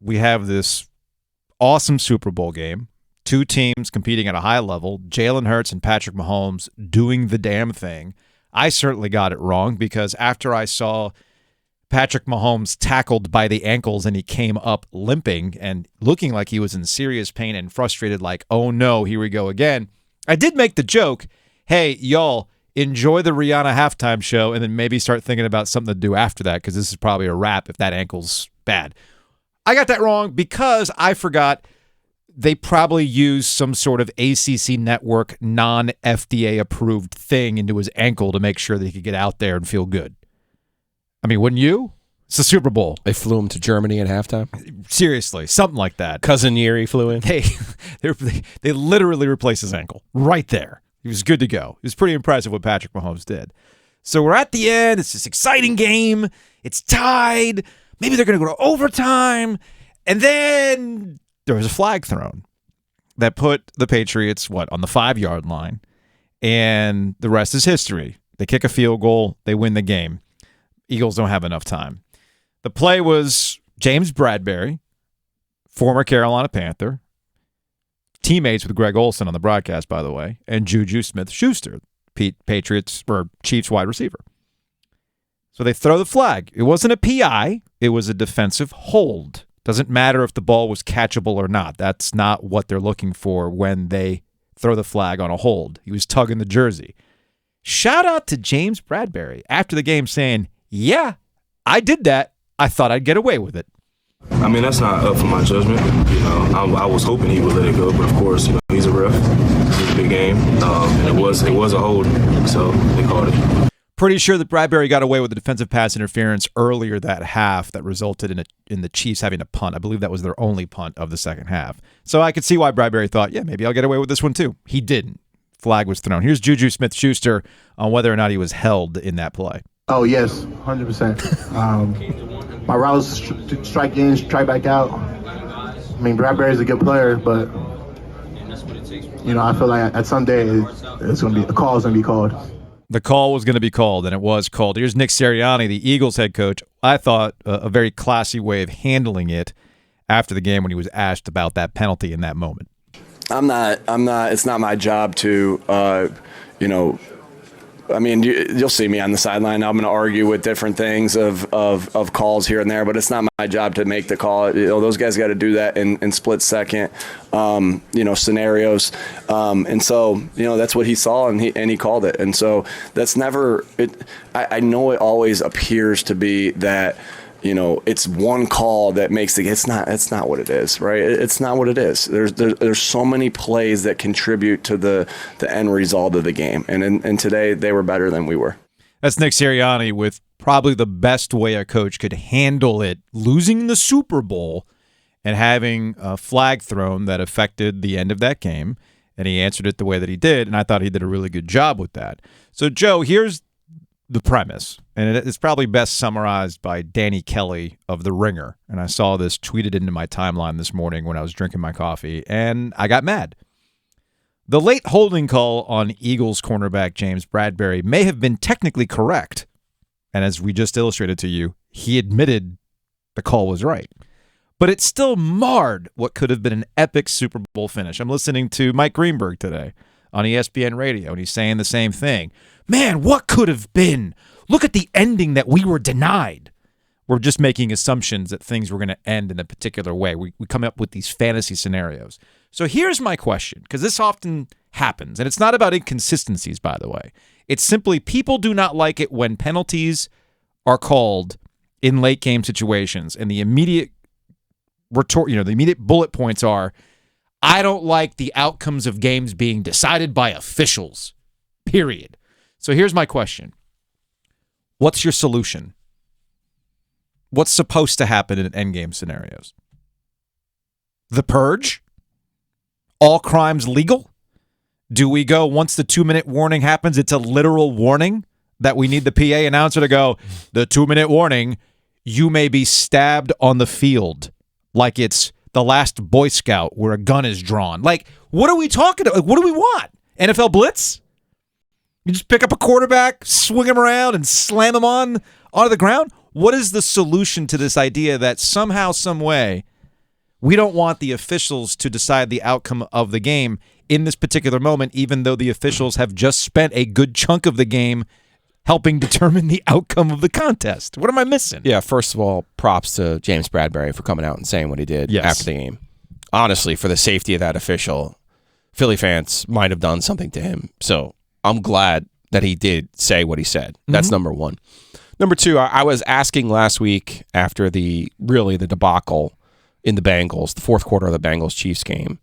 we have this awesome Super Bowl game, two teams competing at a high level, Jalen Hurts and Patrick Mahomes doing the damn thing. I certainly got it wrong because after I saw Patrick Mahomes tackled by the ankles and he came up limping and looking like he was in serious pain and frustrated, like, oh no, here we go again, I did make the joke, hey, y'all, enjoy the Rihanna halftime show and then maybe start thinking about something to do after that because this is probably a wrap if that ankle's bad. I got that wrong because I forgot they probably used some sort of ACC network non-FDA approved thing into his ankle to make sure that he could get out there and feel good. I mean, wouldn't you? It's the Super Bowl. They flew him to Germany at halftime? Seriously, something like that. Cousin Yeri flew in? They literally replaced his ankle right there. He was good to go. It was pretty impressive what Patrick Mahomes did. So we're at the end. It's this exciting game. It's tied. Maybe they're going to go to overtime. And then there was a flag thrown that put the Patriots, on the 5-yard line. And the rest is history. They kick a field goal. They win the game. Eagles don't have enough time. The play was James Bradberry, former Carolina Panther, teammates with Greg Olsen on the broadcast, by the way, and Juju Smith-Schuster, Patriots or Chiefs wide receiver. So they throw the flag. It wasn't a PI. It was a defensive hold. Doesn't matter if the ball was catchable or not. That's not what they're looking for when they throw the flag on a hold. He was tugging the jersey. Shout out to James Bradberry after the game saying, yeah, I did that. I thought I'd get away with it. I mean, that's not up for my judgment. I was hoping he would let it go, but of course, he's a ref. It's a big game. And it was a hold, so they called it. Pretty sure that Bradberry got away with the defensive pass interference earlier that half that resulted in the Chiefs having a punt. I believe that was their only punt of the second half. So I could see why Bradberry thought, yeah, maybe I'll get away with this one too. He didn't. Flag was thrown. Here's Juju Smith-Schuster on whether or not he was held in that play. Oh, yes, 100%. My route was strike in, strike back out. I mean, Bradberry's a good player, but, I feel like at some day the call is going to be called. The call was going to be called, and it was called. Here's Nick Sirianni, the Eagles head coach. I thought a very classy way of handling it after the game when he was asked about that penalty in that moment. I'm not. It's not my job to, you'll see me on the sideline. I'm going to argue with different things of calls here and there, but it's not my job to make the call. Those guys got to do that in split second, scenarios. And so, that's what he saw and he called it. And so that's never it. I know it always appears to be that, it's one call that makes the. It's not what it is, right? It's not what it is. There's so many plays that contribute to the end result of the game, and today they were better than we were. That's Nick Sirianni with probably the best way a coach could handle it, losing the Super Bowl and having a flag thrown that affected the end of that game, and he answered it the way that he did, and I thought he did a really good job with that. So, Joe, here's the premise, and it's probably best summarized by Danny Kelly of The Ringer, and I saw this tweeted into my timeline this morning when I was drinking my coffee, and I got mad. The late holding call on Eagles cornerback James Bradberry may have been technically correct, and as we just illustrated to you, he admitted the call was right. But it still marred what could have been an epic Super Bowl finish. I'm listening to Mike Greenberg today on ESPN Radio, and he's saying the same thing. Man, what could have been? Look at the ending that we were denied. We're just making assumptions that things were going to end in a particular way. We come up with these fantasy scenarios. So here's my question, because this often happens, and it's not about inconsistencies, by the way. It's simply people do not like it when penalties are called in late game situations, and the immediate retort, the immediate bullet points are, I don't like the outcomes of games being decided by officials, period. So here's my question. What's your solution? What's supposed to happen in endgame scenarios? The purge? All crimes legal? Do we go, once the 2-minute warning happens, it's a literal warning that we need the PA announcer to go, the 2-minute warning, you may be stabbed on the field, like it's the last Boy Scout where a gun is drawn. Like, what are we talking about? What do we want? NFL Blitz? You just pick up a quarterback, swing him around, and slam him onto the ground? What is the solution to this idea that somehow, some way, We don't want the officials to decide the outcome of the game in this particular moment, even though the officials have just spent a good chunk of the game helping determine the outcome of the contest. What am I missing? Yeah, first of all, props to James Bradberry for coming out and saying what he did after the game. Honestly, for the safety of that official, Philly fans might have done something to him. So I'm glad that he did say what he said. That's number one. Number two, I was asking last week after the debacle in the Bengals, the fourth quarter of the Bengals-Chiefs game,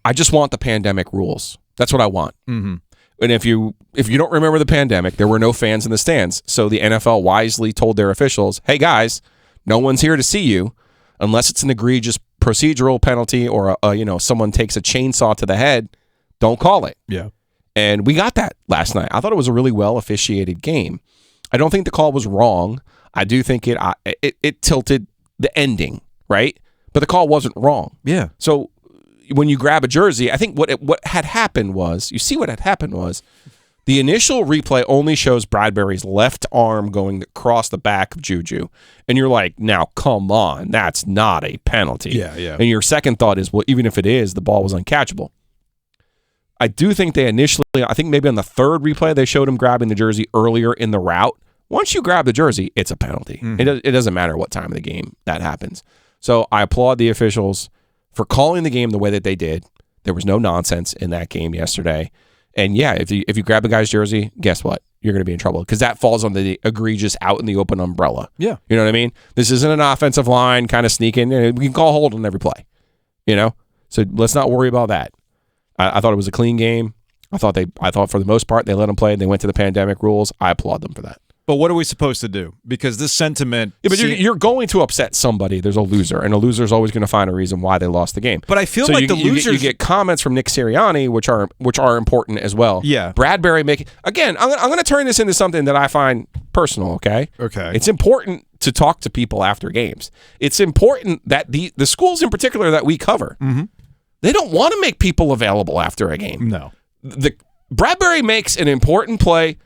I just want the pandemic rules. That's what I want. Mm-hmm. And if you don't remember the pandemic, there were no fans in the stands. So the NFL wisely told their officials, hey, guys, no one's here to see you unless it's an egregious procedural penalty or someone takes a chainsaw to the head. Don't call it. Yeah. And we got that last night. I thought it was a really well officiated game. I don't think the call was wrong. I do think it tilted the ending, right? But the call wasn't wrong. Yeah. So when you grab a jersey, I think what had happened was, the initial replay only shows Bradberry's left arm going across the back of Juju. And you're like, now, come on, that's not a penalty. Yeah, yeah. And your second thought is, well, even if it is, the ball was uncatchable. I do think they initially, I think maybe on the third replay, they showed him grabbing the jersey earlier in the route. Once you grab the jersey, it's a penalty. Mm-hmm. It doesn't matter what time of the game that happens. So I applaud the officials for calling the game the way that they did. There was no nonsense in that game yesterday. And yeah, if you grab a guy's jersey, guess what? You're going to be in trouble because that falls under the egregious out in the open umbrella. Yeah. You know what I mean? This isn't an offensive line kind of sneaking. We can call hold on every play, So let's not worry about that. I thought it was a clean game. I thought for the most part they let them play. They went to the pandemic rules. I applaud them for that. But what are we supposed to do? Because this sentiment... Yeah, but you're going to upset somebody. There's a loser, and a loser's always going to find a reason why they lost the game. But I feel like the losers... You get comments from Nick Sirianni, which are important as well. Yeah. Bradberry making... Again, I'm going to turn this into something that I find personal, okay? Okay. It's important to talk to people after games. It's important that the schools in particular that we cover, they don't want to make people available after a game. No. Bradberry makes an important play.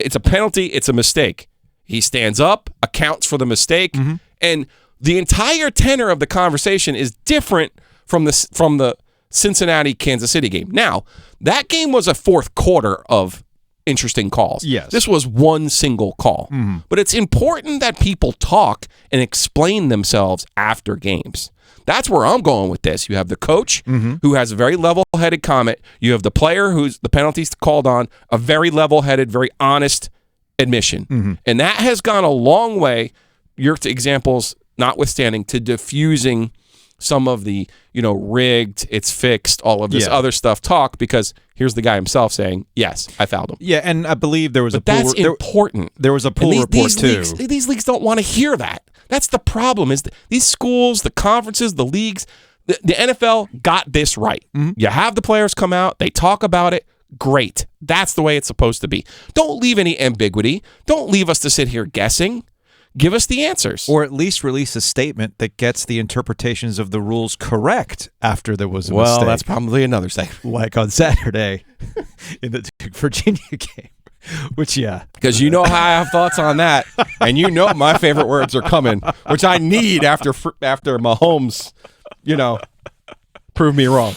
It's a penalty. It's a mistake. He stands up, accounts for the mistake, and the entire tenor of the conversation is different from the Cincinnati-Kansas City game. Now, that game was a fourth quarter of interesting calls. Yes. This was one single call. But it's important that people talk and explain themselves after games. That's where I'm going with this. You have the coach who has a very level-headed comment. You have the player who's the penalties called on, a very level-headed, very honest admission. And that has gone a long way, your examples notwithstanding, to diffusing some of the, rigged, it's fixed, all of this other stuff talk, because here's the guy himself saying, yes, I fouled him. Yeah, and I believe there was that's important. There was a pool report, too. These leagues don't want to hear that. That's the problem, is these schools, the conferences, the leagues, the NFL got this right. You have the players come out, they talk about it, great. That's the way it's supposed to be. Don't leave any ambiguity. Don't leave us to sit here guessing. Give us the answers. Or at least release a statement that gets the interpretations of the rules correct after there was a mistake. Well, that's probably another thing. Like on Saturday in the Duke Virginia game. Which, yeah. Because you know how I have thoughts on that. And you know my favorite words are coming, which I need after Mahomes, prove me wrong.